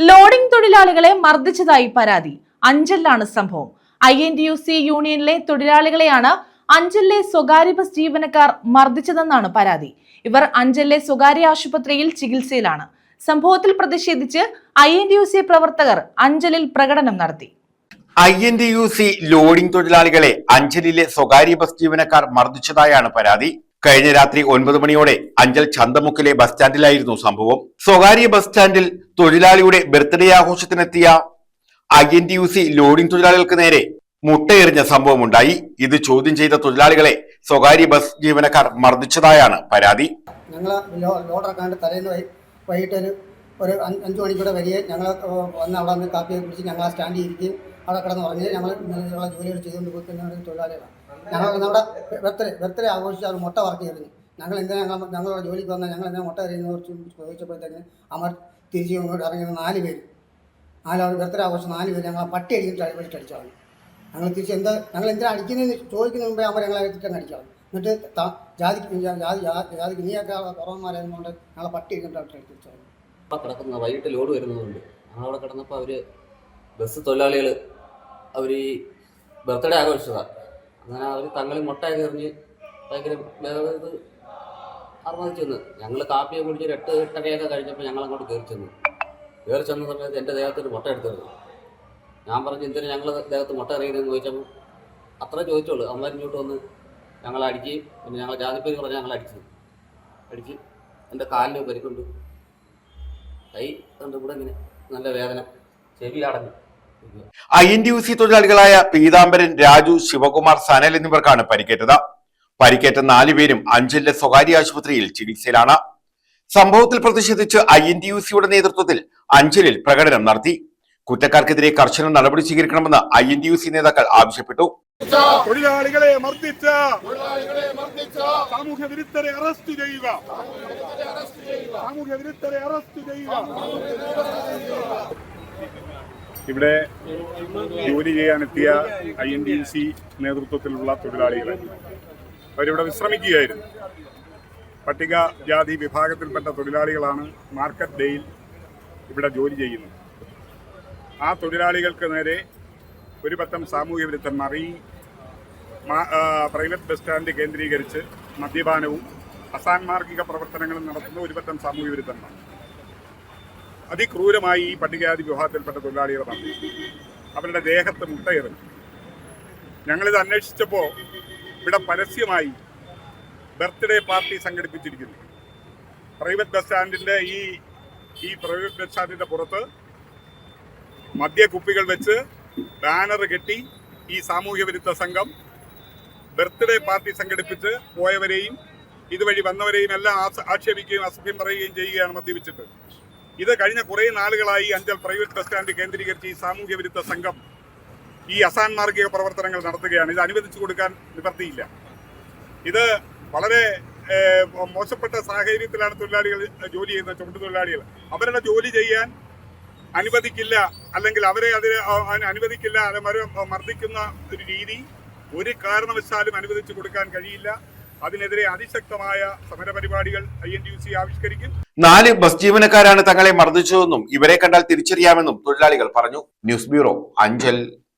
Loading തൊഴിലാളികളെ മർദ്ദിച്ചതായി പരാതി. അഞ്ചലിലാണ് സംഭവം. INTUC യൂണിയനിലെ തൊഴിലാളികളെയാണ് അഞ്ചലിലെ സ്വകാര്യ ബസ് ജീവനക്കാർ മർദ്ദിച്ചതെന്നാണ് പരാതി. ഇവർ അഞ്ചലിലെ സ്വകാര്യ ആശുപത്രിയിൽ ചികിത്സയിലാണ്. സംഭവത്തിൽ പ്രതിഷേധിച്ച് INTUC പ്രവർത്തകർ അഞ്ചലിൽ പ്രകടനം നടത്തി. INTUC ലോഡിംഗ് തൊഴിലാളികളെ അഞ്ചലിലെ സ്വകാര്യ ബസ് ജീവനക്കാർ മർദ്ദിച്ചതായാണ് പരാതി. കഴിഞ്ഞ രാത്രി 9 മണിയോടെ അഞ്ചൽ ചന്തമുക്കിലെ ബസ് സ്റ്റാൻഡിലായിരുന്നു സംഭവം. സ്വകാര്യ ബസ് സ്റ്റാൻഡിൽ തൊഴിലാളിയുടെ ബർത്ത്ഡേ ആഘോഷത്തിനെത്തിയ INTUC ലോഡിംഗ് തൊഴിലാളികൾക്ക് നേരെ മുട്ടയെറിഞ്ഞ സംഭവമുണ്ടായി. ഇത് ചോദ്യം ചെയ്ത തൊഴിലാളികളെ സ്വകാര്യ ബസ് ജീവനക്കാർ മർദ്ദിച്ചതായാണ് പരാതി. ഞങ്ങൾ ലോഡറക്കാണ്ട് തലേന്ന് വൈകിട്ട് ഒരു 5 മണിക്കൂടെ വരികയെ ഞങ്ങൾ വന്ന് അവിടെ നിന്ന് കാപ്പിയെ കുടിച്ച് ഞങ്ങൾ ആ സ്റ്റാൻഡിൽ ഇരിക്കുകയും അവിടെ കിടന്ന് പറഞ്ഞ് ഞങ്ങൾ ജോലികൾ ചെയ്തുകൊണ്ട് പോയി തൊഴിലാളികളാണ്. ഞങ്ങൾ നമ്മുടെ ബർത്ത്ഡേ ആഘോഷിച്ച് അവർ മുട്ട വർക്ക് ചെയ്തിരുന്നു. ഞങ്ങൾ എന്തിനാ ഞങ്ങളുടെ ജോലിക്ക് വന്നാൽ ഞങ്ങൾ എന്തിനാ മുട്ട എറിയുന്നവർ ചോദിച്ചപ്പോഴത്തേക്കിന് അവർ തിരിച്ച് ഇങ്ങോട്ട് ഇറങ്ങിയത് 4 പേര്. 4 ബർത്ത്ഡേ ആഘോഷം 4 പേര് ഞങ്ങൾ പട്ടി അടിച്ചിട്ട് അടിച്ചാണ്. ഞങ്ങൾ തിരിച്ച് ഞങ്ങൾ എന്തിനാ അടിക്കുന്നതെന്ന് ചോദിക്കുന്ന മുമ്പേ അവർ ഞങ്ങളെ എടുത്തിട്ട് അടിച്ചാണ്. എന്നിട്ട് ജാതിക്ക് നീയൊക്കെ കുറവന്മാരായതുകൊണ്ട് ഞങ്ങളെ പട്ടി അടിച്ചിട്ട് തിരിച്ചാണ്. കിടക്കുന്ന വൈകിട്ട് ലോഡ് വരുന്നതുകൊണ്ട് ഞങ്ങളവിടെ കിടന്നപ്പോൾ അവർ ബസ് തൊഴിലാളികൾ അവർ ഈ ബർത്ത്ഡേ ആഘോഷിച്ചതാണ്. അങ്ങനെ അവർ തങ്ങളിൽ മുട്ടയൊക്കെ എറിഞ്ഞ് ഭയങ്കര ഇത് അർമ്മതിച്ചു ചെന്ന്. ഞങ്ങൾ കാപ്പിയെ കുടിച്ച് 8-8:30 കഴിഞ്ഞപ്പോൾ ഞങ്ങൾ അങ്ങോട്ട് കയറി ചെന്ന സമയത്ത് എൻ്റെ ദേഹത്തൊരു മുട്ട എടുത്തിരുന്നു. ഞാൻ പറഞ്ഞു എന്തിനാ ഞങ്ങൾ ദേഹത്ത് മുട്ട എറിയുന്നതെന്ന് ചോദിച്ചപ്പോൾ അത്ര ചോദിച്ചോളൂ. അമ്മരിഞ്ഞോട്ട് വന്ന് ഞങ്ങളെ അടിക്കുകയും പിന്നെ ഞങ്ങൾ ജാതിപ്പേര് പറഞ്ഞ് ഞങ്ങൾ അടിച്ച് എൻ്റെ കാലിന് പരിക്കൊണ്ട് കൈ കൊണ്ട് ഇവിടെ ഇങ്ങനെ നല്ല വേദന, ചെവി അടഞ്ഞു. INTUC തൊഴിലാളികളായ പീതാംബരൻ, രാജു, ശിവകുമാർ, സനൽ എന്നിവർക്കാണ് പരിക്കേറ്റത്. പരിക്കേറ്റ 4 പേരും അഞ്ചലിലെ സ്വകാര്യ ആശുപത്രിയിൽ ചികിത്സയിലാണ്. സംഭവത്തിൽ പ്രതിഷേധിച്ച് INTUCയുടെ നേതൃത്വത്തിൽ അഞ്ചലിൽ പ്രകടനം നടത്തി. കുറ്റക്കാർക്കെതിരെ കർശന നടപടി സ്വീകരിക്കണമെന്ന് INTUC നേതാക്കൾ ആവശ്യപ്പെട്ടു. തൊഴിലാളികളെ മർദ്ദിച്ച സാമൂഹ്യ വിരുദ്ധരെ അറസ്റ്റ് ചെയ്യുക. ഇവിടെ ജോലി ചെയ്യാനെത്തിയ INTUC നേതൃത്വത്തിലുള്ള തൊഴിലാളികളെ അവരിവിടെ വിശ്രമിക്കുകയായിരുന്നു. പട്ടികജാതി വിഭാഗത്തിൽപ്പെട്ട തൊഴിലാളികളാണ് മാർക്കറ്റ് ഡേയിൽ ഇവിടെ ജോലി ചെയ്യുന്നത്. ആ തൊഴിലാളികൾക്ക് നേരെ ഒരു പറ്റം സാമൂഹ്യ വിരുദ്ധന്മാർ ഈ പ്രൈവറ്റ് ബസ് സ്റ്റാൻഡ് കേന്ദ്രീകരിച്ച് മദ്യപാനവും അസാൻമാർഗിക പ്രവർത്തനങ്ങളും നടത്തുന്ന ഒരു പറ്റം സാമൂഹ്യ വിരുദ്ധന്മാർ അതിക്രൂരമായി ഈ പട്ടികജാതി വിഭാഗത്തിൽപ്പെട്ട തൊഴിലാളികളെ മർദ്ദിച്ചു. അവരുടെ ദേഹത്ത് മുട്ടയെറിഞ്ഞു. ഞങ്ങളിത് അന്വേഷിച്ചപ്പോൾ ഇവിടെ പരസ്യമായി ബർത്ത്ഡേ പാർട്ടി സംഘടിപ്പിച്ചിരിക്കുന്നു. പ്രൈവറ്റ് ബസ് സ്റ്റാൻഡിൻ്റെ ഈ പ്രൈവറ്റ് ബസ് സ്റ്റാൻഡിൻ്റെ പുറത്ത് മദ്യക്കുപ്പികൾ വെച്ച് ബാനർ കെട്ടി ഈ സാമൂഹ്യ വിരുദ്ധ സംഘം ബർത്ത്ഡേ പാർട്ടി സംഘടിപ്പിച്ച് പോയവരെയും ഇതുവഴി വന്നവരെയും എല്ലാം ആക്ഷേപിക്കുകയും അസഭ്യം പറയുകയും ചെയ്യുകയാണ് മദ്യപിച്ചിട്ട്. ഇത് കഴിഞ്ഞ കുറേ നാളുകളായി അഞ്ചൽ പ്രൈവറ്റ് ബസ് സ്റ്റാൻഡ് കേന്ദ്രീകരിച്ച് ഈ സാമൂഹ്യ വിരുദ്ധ സംഘം ഈ അസാൻമാർഗിക പ്രവർത്തനങ്ങൾ നടത്തുകയാണ്. ഇത് അനുവദിച്ചു കൊടുക്കാൻ നിവർത്തിയില്ല. ഇത് വളരെ മോശപ്പെട്ട സാഹചര്യത്തിലാണ് തൊഴിലാളികൾ ജോലി ചെയ്യുന്ന ചുമട്ട് തൊഴിലാളികൾ. അവരുടെ ജോലി ചെയ്യാൻ അനുവദിക്കില്ല, അല്ലെങ്കിൽ അവരെ അനുവദിക്കില്ല, അവരെ മർദ്ദിക്കുന്ന ഒരു രീതി ഒരു കാരണവശാലും അനുവദിച്ചു കൊടുക്കാൻ കഴിയില്ല. അതിനെതിരെ അതിശക്തമായ സമരപരിപാടികൾ INTUC ആവിഷ്കരിക്കും. 4 ബസ് ജീവനക്കാരാണ് തങ്ങളെ മർദ്ദിച്ചതെന്നും ഇവരെ കണ്ടാൽ തിരിച്ചറിയാമെന്നും തൊഴിലാളികൾ പറഞ്ഞു. News bureau, Anchal.